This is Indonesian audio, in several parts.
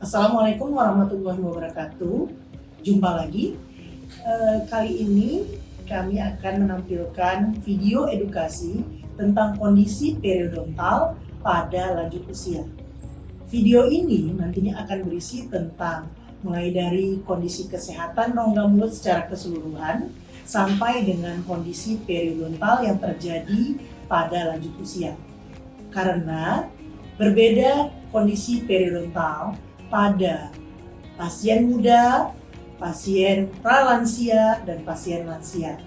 Assalamualaikum warahmatullahi wabarakatuh. Jumpa lagi. Kali ini kami akan menampilkan video edukasi tentang kondisi periodontal pada lanjut usia. Video ini nantinya akan berisi tentang mulai dari kondisi kesehatan rongga mulut secara keseluruhan sampai dengan kondisi periodontal yang terjadi pada lanjut usia. Karena berbeda kondisi periodontal pada pasien muda, pasien pralansia, dan pasien lansia.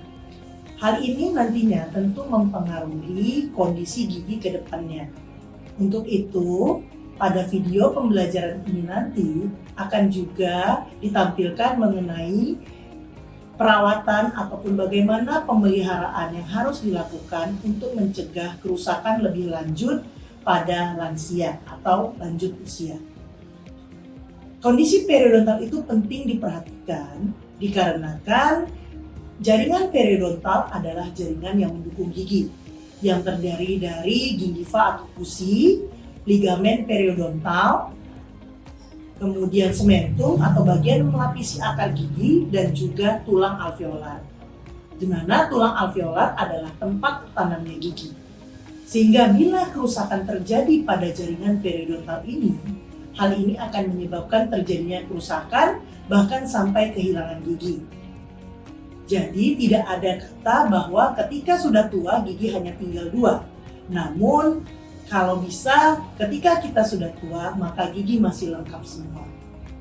Hal ini nantinya tentu mempengaruhi kondisi gigi ke depannya. Untuk itu, pada video pembelajaran ini nanti akan juga ditampilkan mengenai perawatan ataupun bagaimana pemeliharaan yang harus dilakukan untuk mencegah kerusakan lebih lanjut pada lansia atau lanjut usia. Kondisi periodontal itu penting diperhatikan dikarenakan jaringan periodontal adalah jaringan yang mendukung gigi yang terdiri dari gingiva atau gusi, ligamen periodontal, kemudian sementum atau bagian melapisi akar gigi, dan juga tulang alveolar. Di mana tulang alveolar adalah tempat tertanamnya gigi. Sehingga bila kerusakan terjadi pada jaringan periodontal ini, hal ini akan menyebabkan terjadinya kerusakan bahkan sampai kehilangan gigi. Jadi tidak ada kata bahwa ketika sudah tua gigi hanya tinggal 2. Namun kalau bisa ketika kita sudah tua maka gigi masih lengkap semua.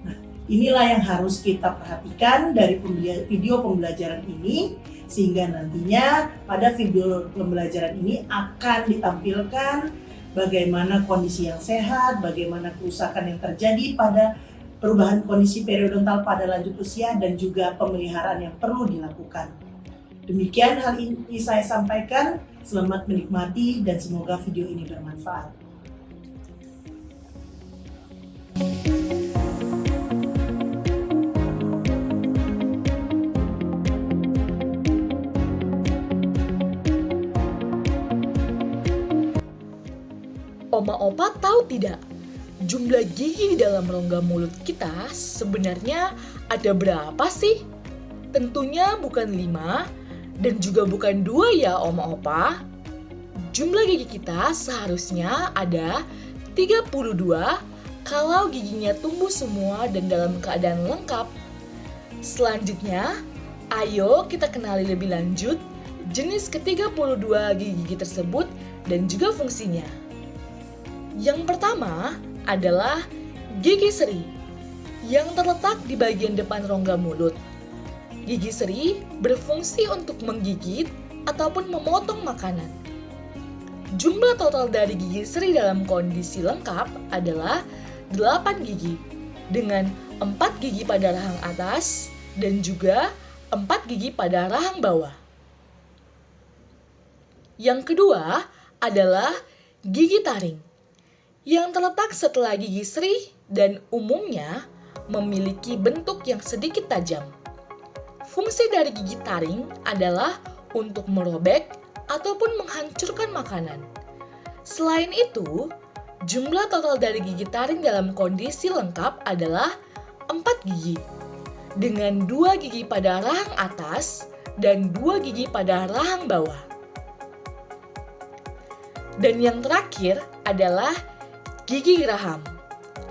Nah, inilah yang harus kita perhatikan dari video pembelajaran ini, sehingga nantinya pada video pembelajaran ini akan ditampilkan bagaimana kondisi yang sehat, bagaimana kerusakan yang terjadi pada perubahan kondisi periodontal pada lanjut usia, dan juga pemeliharaan yang perlu dilakukan. Demikian hal ini saya sampaikan, selamat menikmati dan semoga video ini bermanfaat. Oma-opa tahu tidak, jumlah gigi di dalam rongga mulut kita sebenarnya ada berapa sih? Tentunya bukan 5 dan juga bukan 2 ya oma-opa. Jumlah gigi kita seharusnya ada 32 kalau giginya tumbuh semua dan dalam keadaan lengkap. Selanjutnya, ayo kita kenali lebih lanjut jenis ke-32 gigi tersebut dan juga fungsinya. Yang pertama adalah gigi seri yang terletak di bagian depan rongga mulut. Gigi seri berfungsi untuk menggigit ataupun memotong makanan. Jumlah total dari gigi seri dalam kondisi lengkap adalah 8 gigi dengan 4 gigi pada rahang atas dan juga 4 gigi pada rahang bawah. Yang kedua adalah gigi taring yang terletak setelah gigi seri dan umumnya memiliki bentuk yang sedikit tajam. Fungsi dari gigi taring adalah untuk merobek ataupun menghancurkan makanan. Selain itu, jumlah total dari gigi taring dalam kondisi lengkap adalah 4 gigi, dengan 2 gigi pada rahang atas dan 2 gigi pada rahang bawah. Dan yang terakhir adalah gigi geraham.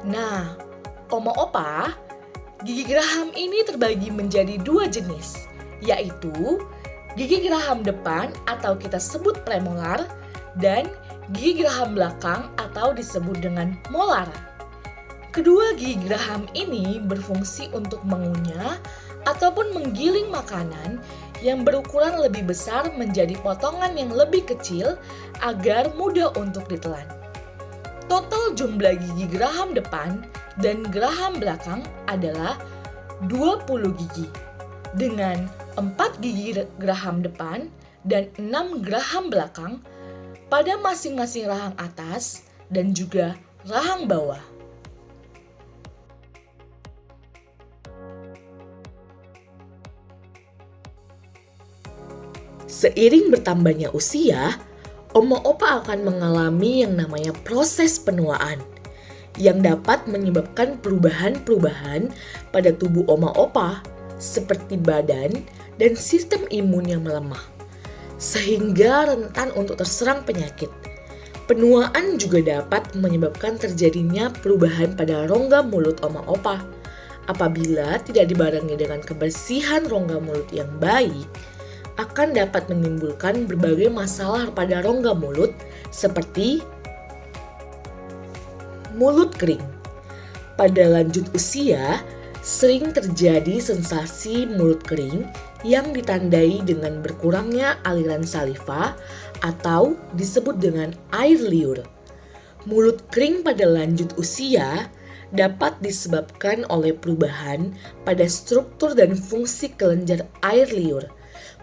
Nah, oma-opa, gigi geraham ini terbagi menjadi 2 jenis, yaitu gigi geraham depan atau kita sebut premolar dan gigi geraham belakang atau disebut dengan molar. Kedua gigi geraham ini berfungsi untuk mengunyah ataupun menggiling makanan yang berukuran lebih besar menjadi potongan yang lebih kecil agar mudah untuk ditelan. Total jumlah gigi geraham depan dan geraham belakang adalah 20 gigi dengan 4 gigi geraham depan dan 6 geraham belakang pada masing-masing rahang atas dan juga rahang bawah. Seiring bertambahnya usia, oma-opa akan mengalami yang namanya proses penuaan, yang dapat menyebabkan perubahan-perubahan pada tubuh oma-opa seperti badan dan sistem imun yang melemah, sehingga rentan untuk terserang penyakit. Penuaan juga dapat menyebabkan terjadinya perubahan pada rongga mulut oma-opa. Apabila tidak dibarengi dengan kebersihan rongga mulut yang baik, akan dapat menimbulkan berbagai masalah pada rongga mulut seperti mulut kering. Pada lanjut usia, sering terjadi sensasi mulut kering yang ditandai dengan berkurangnya aliran saliva atau disebut dengan air liur. Mulut kering pada lanjut usia dapat disebabkan oleh perubahan pada struktur dan fungsi kelenjar air liur,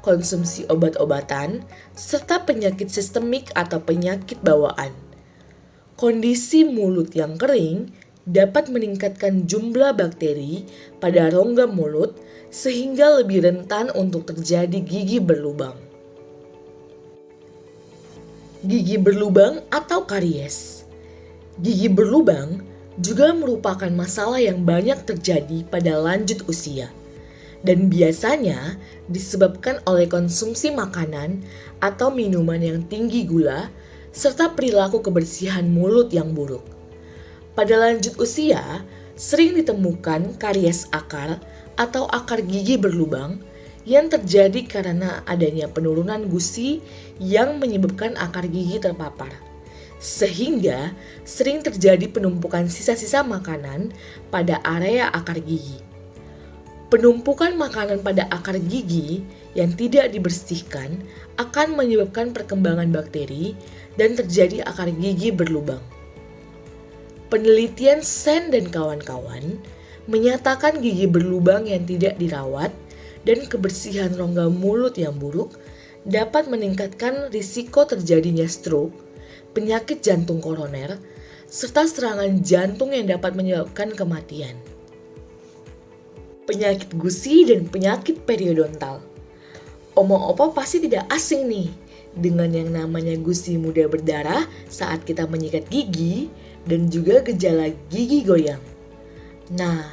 konsumsi obat-obatan, serta penyakit sistemik atau penyakit bawaan. Kondisi mulut yang kering dapat meningkatkan jumlah bakteri pada rongga mulut sehingga lebih rentan untuk terjadi gigi berlubang. Gigi berlubang atau karies. Gigi berlubang juga merupakan masalah yang banyak terjadi pada lanjut usia dan biasanya disebabkan oleh konsumsi makanan atau minuman yang tinggi gula serta perilaku kebersihan mulut yang buruk. Pada lanjut usia, sering ditemukan karies akar atau akar gigi berlubang yang terjadi karena adanya penurunan gusi yang menyebabkan akar gigi terpapar. Sehingga sering terjadi penumpukan sisa-sisa makanan pada area akar gigi. Penumpukan makanan pada akar gigi yang tidak dibersihkan akan menyebabkan perkembangan bakteri dan terjadi akar gigi berlubang. Penelitian Sen dan kawan-kawan menyatakan gigi berlubang yang tidak dirawat dan kebersihan rongga mulut yang buruk dapat meningkatkan risiko terjadinya stroke, penyakit jantung koroner, serta serangan jantung yang dapat menyebabkan kematian. Penyakit gusi dan penyakit periodontal. Oma-opa pasti tidak asing nih dengan yang namanya gusi mudah berdarah saat kita menyikat gigi dan juga gejala gigi goyang. Nah,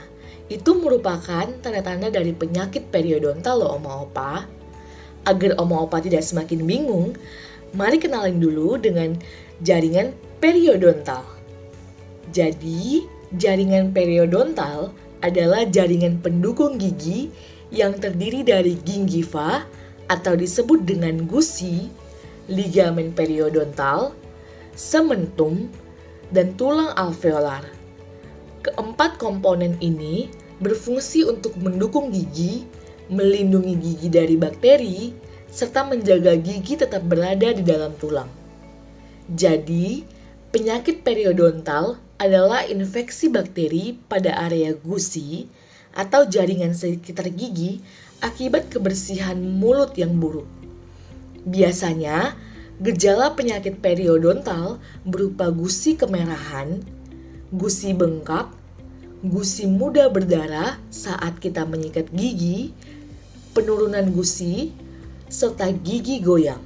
itu merupakan tanda-tanda dari penyakit periodontal loh oma-opa. Agar oma-opa tidak semakin bingung, mari kenalin dulu dengan jaringan periodontal. Jadi, jaringan periodontal adalah jaringan pendukung gigi yang terdiri dari gingiva atau disebut dengan gusi, ligamen periodontal, sementum, dan tulang alveolar. Keempat komponen ini berfungsi untuk mendukung gigi, melindungi gigi dari bakteri, serta menjaga gigi tetap berada di dalam tulang. Jadi, penyakit periodontal adalah infeksi bakteri pada area gusi atau jaringan sekitar gigi akibat kebersihan mulut yang buruk. Biasanya, gejala penyakit periodontal berupa gusi kemerahan, gusi bengkak, gusi mudah berdarah saat kita menyikat gigi, penurunan gusi, serta gigi goyang.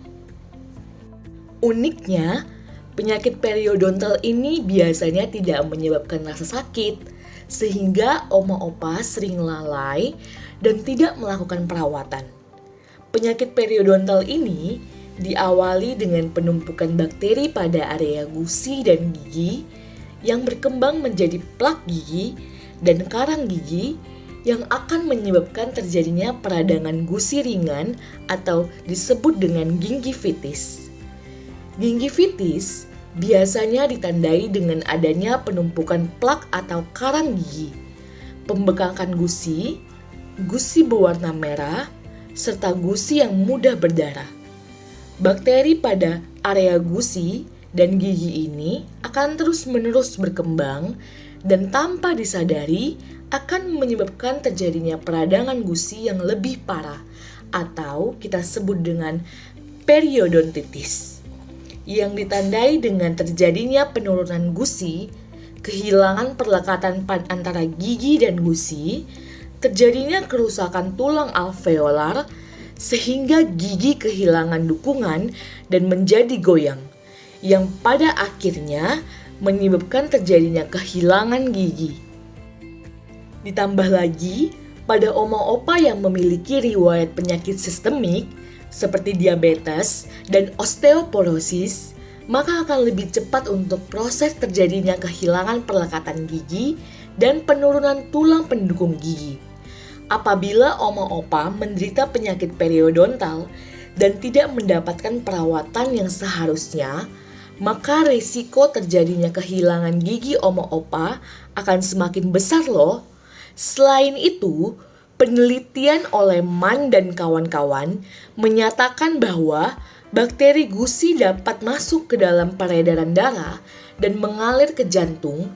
Uniknya, penyakit periodontal ini biasanya tidak menyebabkan rasa sakit, sehingga oma-opa sering lalai dan tidak melakukan perawatan. Penyakit periodontal ini diawali dengan penumpukan bakteri pada area gusi dan gigi yang berkembang menjadi plak gigi dan karang gigi yang akan menyebabkan terjadinya peradangan gusi ringan atau disebut dengan gingivitis. Gingivitis biasanya ditandai dengan adanya penumpukan plak atau karang gigi, pembengkakan gusi, gusi berwarna merah, serta gusi yang mudah berdarah. Bakteri pada area gusi dan gigi ini akan terus-menerus berkembang dan tanpa disadari akan menyebabkan terjadinya peradangan gusi yang lebih parah atau kita sebut dengan periodontitis yang ditandai dengan terjadinya penurunan gusi, kehilangan perlekatan antara gigi dan gusi, terjadinya kerusakan tulang alveolar sehingga gigi kehilangan dukungan dan menjadi goyang, yang pada akhirnya menyebabkan terjadinya kehilangan gigi. Ditambah lagi, pada oma-opa yang memiliki riwayat penyakit sistemik seperti diabetes dan osteoporosis, maka akan lebih cepat untuk proses terjadinya kehilangan perlekatan gigi dan penurunan tulang pendukung gigi. Apabila oma-opa menderita penyakit periodontal dan tidak mendapatkan perawatan yang seharusnya, maka risiko terjadinya kehilangan gigi oma-opa akan semakin besar loh. Selain itu, penelitian oleh Mann dan kawan-kawan menyatakan bahwa bakteri gusi dapat masuk ke dalam peredaran darah dan mengalir ke jantung.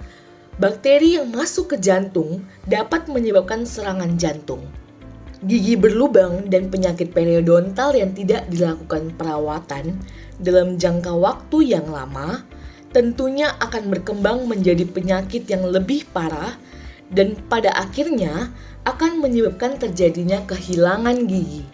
Bakteri yang masuk ke jantung dapat menyebabkan serangan jantung. Gigi berlubang dan penyakit periodontal yang tidak dilakukan perawatan dalam jangka waktu yang lama tentunya akan berkembang menjadi penyakit yang lebih parah dan pada akhirnya akan menyebabkan terjadinya kehilangan gigi.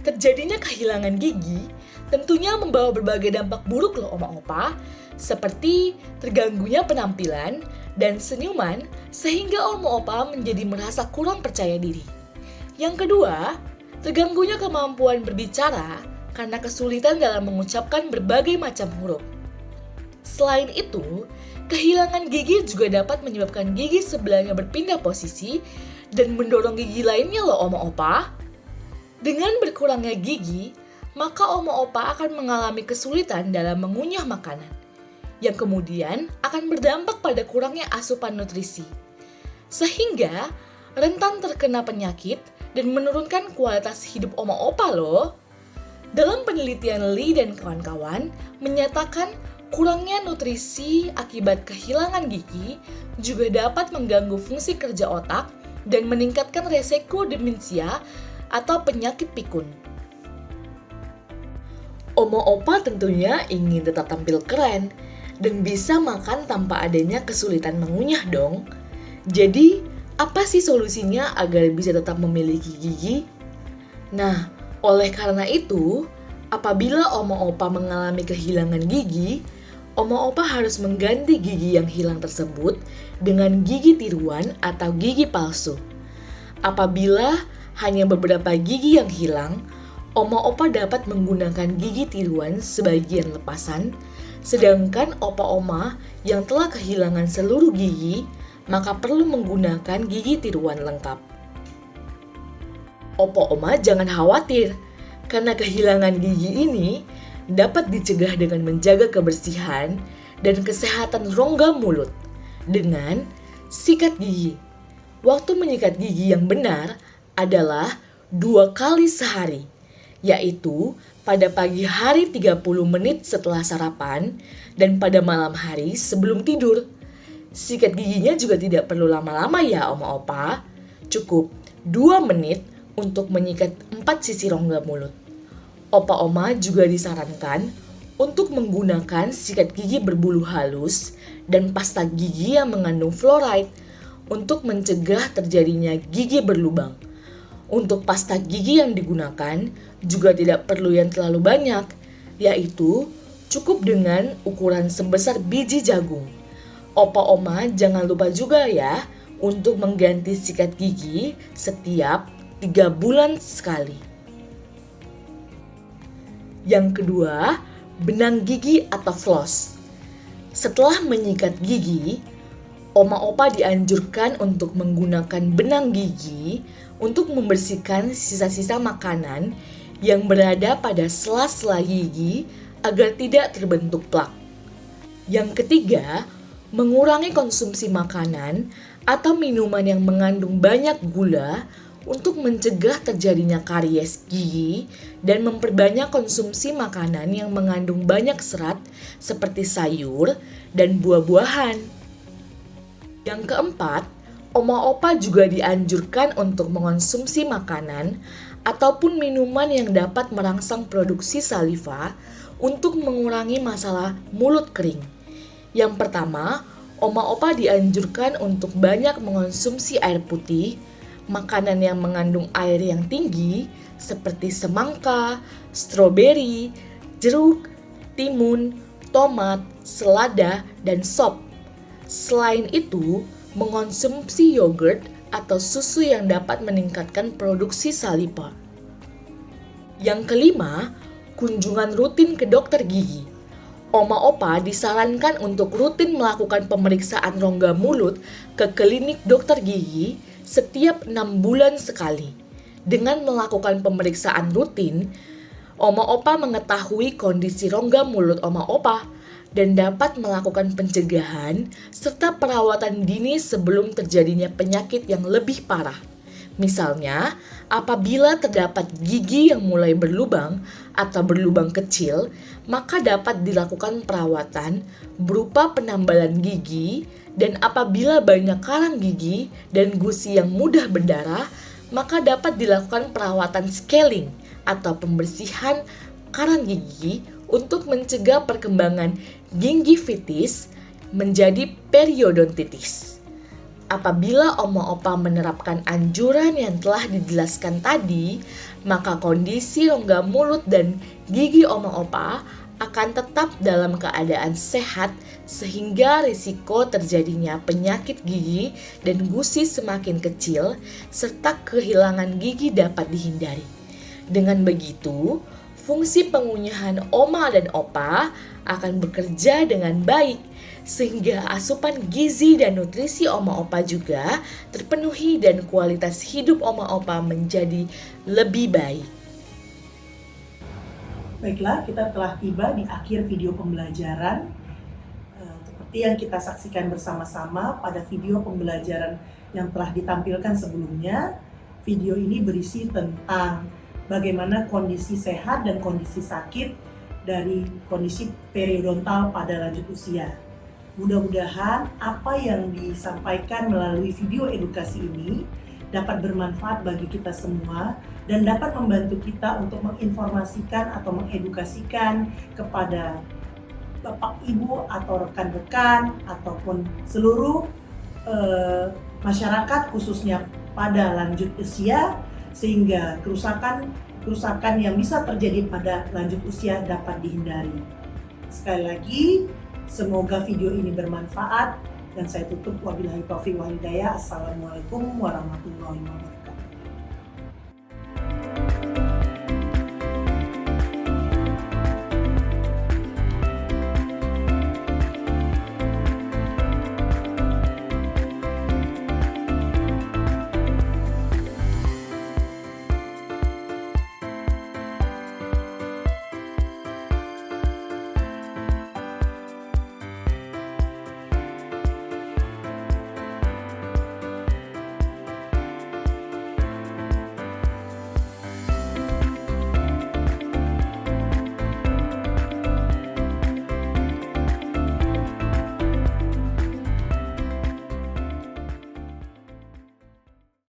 Terjadinya kehilangan gigi tentunya membawa berbagai dampak buruk loh oma-opa, seperti terganggunya penampilan dan senyuman sehingga oma-opa menjadi merasa kurang percaya diri. Yang kedua, terganggunya kemampuan berbicara karena kesulitan dalam mengucapkan berbagai macam huruf. Selain itu, kehilangan gigi juga dapat menyebabkan gigi sebelahnya berpindah posisi dan mendorong gigi lainnya loh oma-opa. Dengan berkurangnya gigi, maka oma-opa akan mengalami kesulitan dalam mengunyah makanan, yang kemudian akan berdampak pada kurangnya asupan nutrisi, sehingga rentan terkena penyakit dan menurunkan kualitas hidup oma-opa loh. Dalam penelitian Lee dan kawan-kawan menyatakan kurangnya nutrisi akibat kehilangan gigi juga dapat mengganggu fungsi kerja otak dan meningkatkan resiko demensia atau penyakit pikun. Oma-opa tentunya ingin tetap tampil keren dan bisa makan tanpa adanya kesulitan mengunyah dong. Jadi, apa sih solusinya agar bisa tetap memiliki gigi? Nah, oleh karena itu, apabila oma-opa mengalami kehilangan gigi, oma-opa harus mengganti gigi yang hilang tersebut dengan gigi tiruan atau gigi palsu. Apabila hanya beberapa gigi yang hilang, oma-opa dapat menggunakan gigi tiruan sebagian lepasan, sedangkan opa-oma yang telah kehilangan seluruh gigi, maka perlu menggunakan gigi tiruan lengkap. Opa-oma jangan khawatir, karena kehilangan gigi ini dapat dicegah dengan menjaga kebersihan dan kesehatan rongga mulut dengan sikat gigi. Waktu menyikat gigi yang benar adalah 2 kali sehari, yaitu pada pagi hari 30 menit setelah sarapan dan pada malam hari sebelum tidur. Sikat giginya juga tidak perlu lama-lama ya oma-opa, cukup 2 menit untuk menyikat 4 sisi rongga mulut. Opa-oma juga disarankan untuk menggunakan sikat gigi berbulu halus dan pasta gigi yang mengandung fluoride untuk mencegah terjadinya gigi berlubang. Untuk pasta gigi yang digunakan juga tidak perlu yang terlalu banyak, yaitu cukup dengan ukuran sebesar biji jagung. Opa-oma jangan lupa juga ya untuk mengganti sikat gigi setiap 3 bulan sekali. Yang kedua, benang gigi atau floss. Setelah menyikat gigi, oma-opa dianjurkan untuk menggunakan benang gigi untuk membersihkan sisa-sisa makanan yang berada pada sela-sela gigi agar tidak terbentuk plak. Yang ketiga, mengurangi konsumsi makanan atau minuman yang mengandung banyak gula untuk mencegah terjadinya karies gigi dan memperbanyak konsumsi makanan yang mengandung banyak serat seperti sayur dan buah-buahan. Yang keempat, oma-opa juga dianjurkan untuk mengonsumsi makanan ataupun minuman yang dapat merangsang produksi saliva untuk mengurangi masalah mulut kering. Yang pertama, oma-opa dianjurkan untuk banyak mengonsumsi air putih, makanan yang mengandung air yang tinggi seperti semangka, stroberi, jeruk, timun, tomat, selada, dan sop. Selain itu, mengonsumsi yogurt atau susu yang dapat meningkatkan produksi saliva. Yang kelima, kunjungan rutin ke dokter gigi. Oma opa disarankan untuk rutin melakukan pemeriksaan rongga mulut ke klinik dokter gigi setiap 6 bulan sekali. Dengan melakukan pemeriksaan rutin, oma opa mengetahui kondisi rongga mulut oma opa dan dapat melakukan pencegahan serta perawatan dini sebelum terjadinya penyakit yang lebih parah. Misalnya, apabila terdapat gigi yang mulai berlubang atau berlubang kecil, maka dapat dilakukan perawatan berupa penambalan gigi, dan apabila banyak karang gigi dan gusi yang mudah berdarah, maka dapat dilakukan perawatan scaling atau pembersihan karang gigi untuk mencegah perkembangan gingivitis menjadi periodontitis. Apabila oma opa menerapkan anjuran yang telah dijelaskan tadi, maka kondisi rongga mulut dan gigi oma opa akan tetap dalam keadaan sehat sehingga risiko terjadinya penyakit gigi dan gusi semakin kecil serta kehilangan gigi dapat dihindari. Dengan begitu, fungsi pengunyahan oma dan opa akan bekerja dengan baik sehingga asupan gizi dan nutrisi oma opa juga terpenuhi dan kualitas hidup oma opa menjadi lebih baik. Baiklah, kita telah tiba di akhir video pembelajaran. Seperti yang kita saksikan bersama-sama pada video pembelajaran yang telah ditampilkan sebelumnya, video ini berisi tentang bagaimana kondisi sehat dan kondisi sakit dari kondisi periodontal pada lanjut usia. Mudah-mudahan apa yang disampaikan melalui video edukasi ini dapat bermanfaat bagi kita semua dan dapat membantu kita untuk menginformasikan atau mengedukasikan kepada Bapak, Ibu, atau rekan-rekan ataupun seluruh masyarakat khususnya pada lanjut usia, sehingga kerusakan yang bisa terjadi pada lanjut usia dapat dihindari. Sekali lagi, semoga video ini bermanfaat dan saya tutup wabillahi taufiq wal hidayah. Assalamualaikum warahmatullahi wabarakatuh.